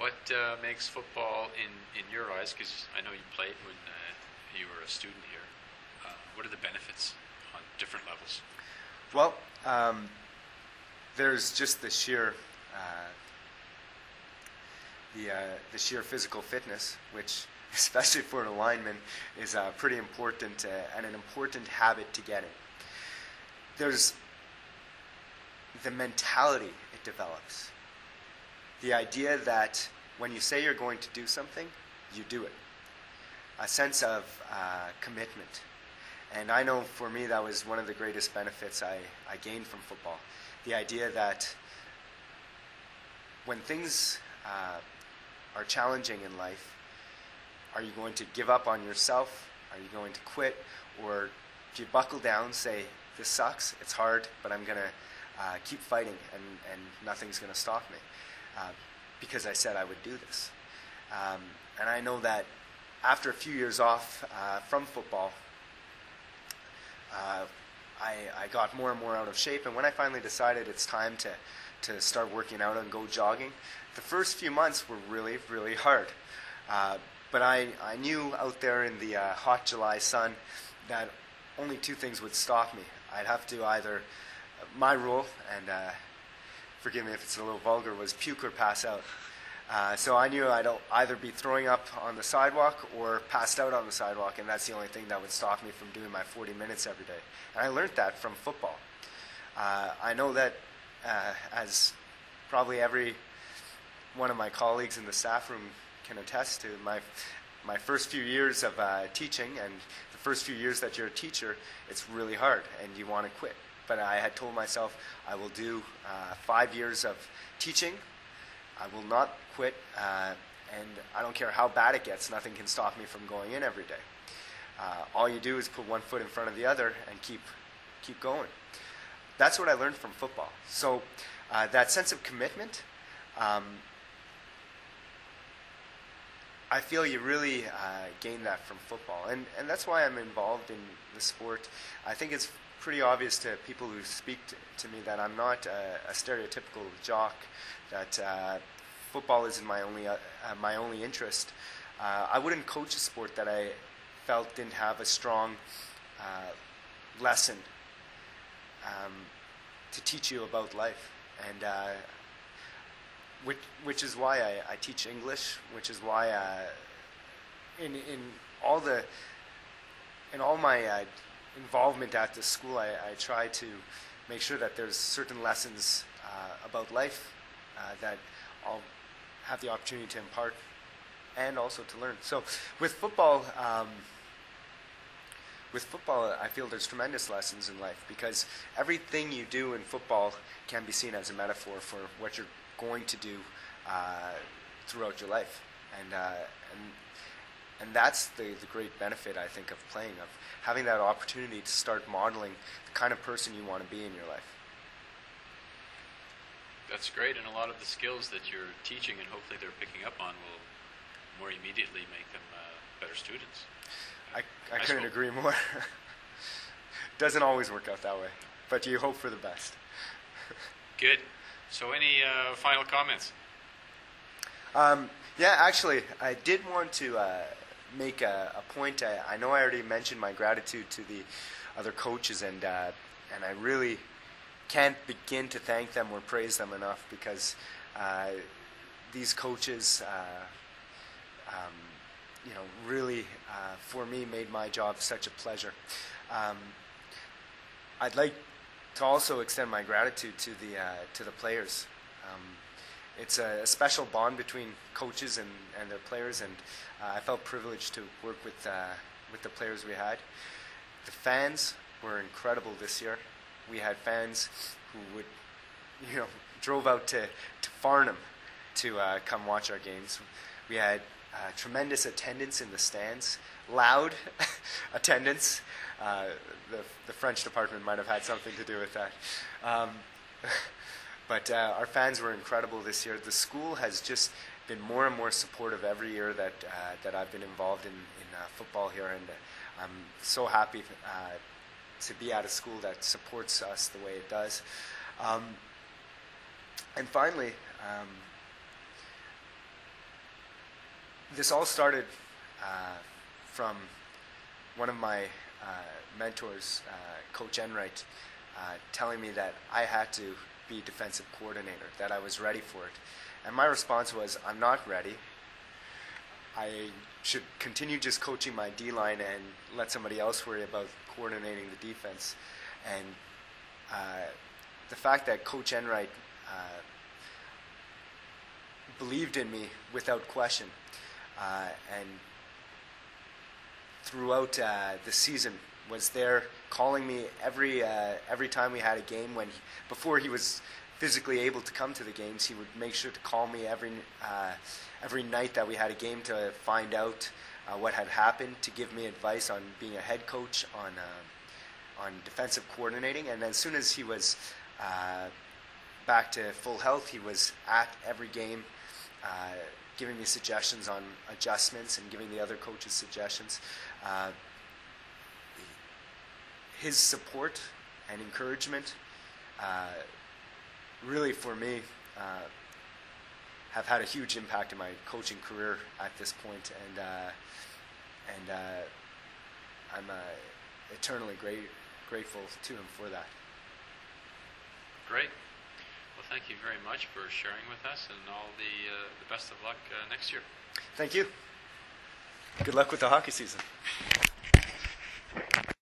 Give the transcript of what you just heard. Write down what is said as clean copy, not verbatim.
What makes football, in your eyes, because I know you played when you were a student here, what are the benefits on different levels? Well, there's just the sheer the sheer physical fitness, which, especially for an lineman, is pretty important and an important habit to get in. There's the mentality it develops. The idea that when you say you're going to do something, you do it. A sense of commitment. And I know for me that was one of the greatest benefits I gained from football. The idea that when things are challenging in life, are you going to give up on yourself? Are you going to quit? Or do you buckle down, say, this sucks, it's hard, but I'm going to keep fighting and nothing's going to stop me because I said I would do this. And I know that after a few years off from football, I got more and more out of shape, and when I finally decided it's time to start working out and go jogging, the first few months were really, really hard. But I knew out there in the hot July sun that only two things would stop me. I'd have to either, my rule, and forgive me if it's a little vulgar, was puke or pass out. So I knew I'd either be throwing up on the sidewalk or passed out on the sidewalk, and that's the only thing that would stop me from doing my 40 minutes every day. And I learned that from football. I know that as probably every one of my colleagues in the staff room can attest to, my first few years of teaching and the first few years that you're a teacher, it's really hard and you want to quit. But I had told myself I will do 5 years of teaching. I will not quit, and I don't care how bad it gets. Nothing can stop me from going in every day. All you do is put one foot in front of the other and keep going. That's what I learned from football. So that sense of commitment, I feel you really gain that from football, and that's why I'm involved in the sport. I think it's pretty obvious to people who speak to me that I'm not a stereotypical jock, that football isn't my only interest. I wouldn't coach a sport that I felt didn't have a strong lesson to teach you about life, and which is why I teach English, which is why in all my involvement at this school, I try to make sure that there's certain lessons about life that I'll have the opportunity to impart and also to learn. So with football, I feel there's tremendous lessons in life, because everything you do in football can be seen as a metaphor for what you're going to do throughout your life, and that's the great benefit, I think, of playing, of having that opportunity to start modeling the kind of person you want to be in your life. That's great, and a lot of the skills that you're teaching and hopefully they're picking up on will more immediately make them better students. I couldn't agree more. Doesn't always work out that way, but you hope for the best. Good. So any final comments? Yeah, actually, I did want to make a point. I know I already mentioned my gratitude to the other coaches, and I really can't begin to thank them or praise them enough, because these coaches, really for me made my job such a pleasure. I'd like to also extend my gratitude to the players. It's a special bond between coaches and their players, and I felt privileged to work with the players we had. The fans were incredible this year. We had fans who would, drove out to Farnham to come watch our games. We had tremendous attendance in the stands, loud attendance. The French department might have had something to do with that. But our fans were incredible this year. The school has just been more and more supportive every year that I've been involved in football here, and I'm so happy to be at a school that supports us the way it does. And finally, This all started from one of my mentors, Coach Enright, telling me that I had to be defensive coordinator, that I was ready for it. And my response was, I'm not ready. I should continue just coaching my D-line and let somebody else worry about coordinating the defense. And the fact that Coach Enright believed in me without question, and throughout the season was there calling me every time we had a game. Before he was physically able to come to the games, he would make sure to call me every night that we had a game to find out what had happened, to give me advice on being a head coach, on defensive coordinating. And as soon as he was back to full health, he was at every game, giving me suggestions on adjustments and giving the other coaches suggestions. His support and encouragement really, for me, have had a huge impact in my coaching career at this point, and I'm eternally grateful to him for that. Great. Well, thank you very much for sharing with us, and all the best of luck next year. Thank you. Good luck with the hockey season.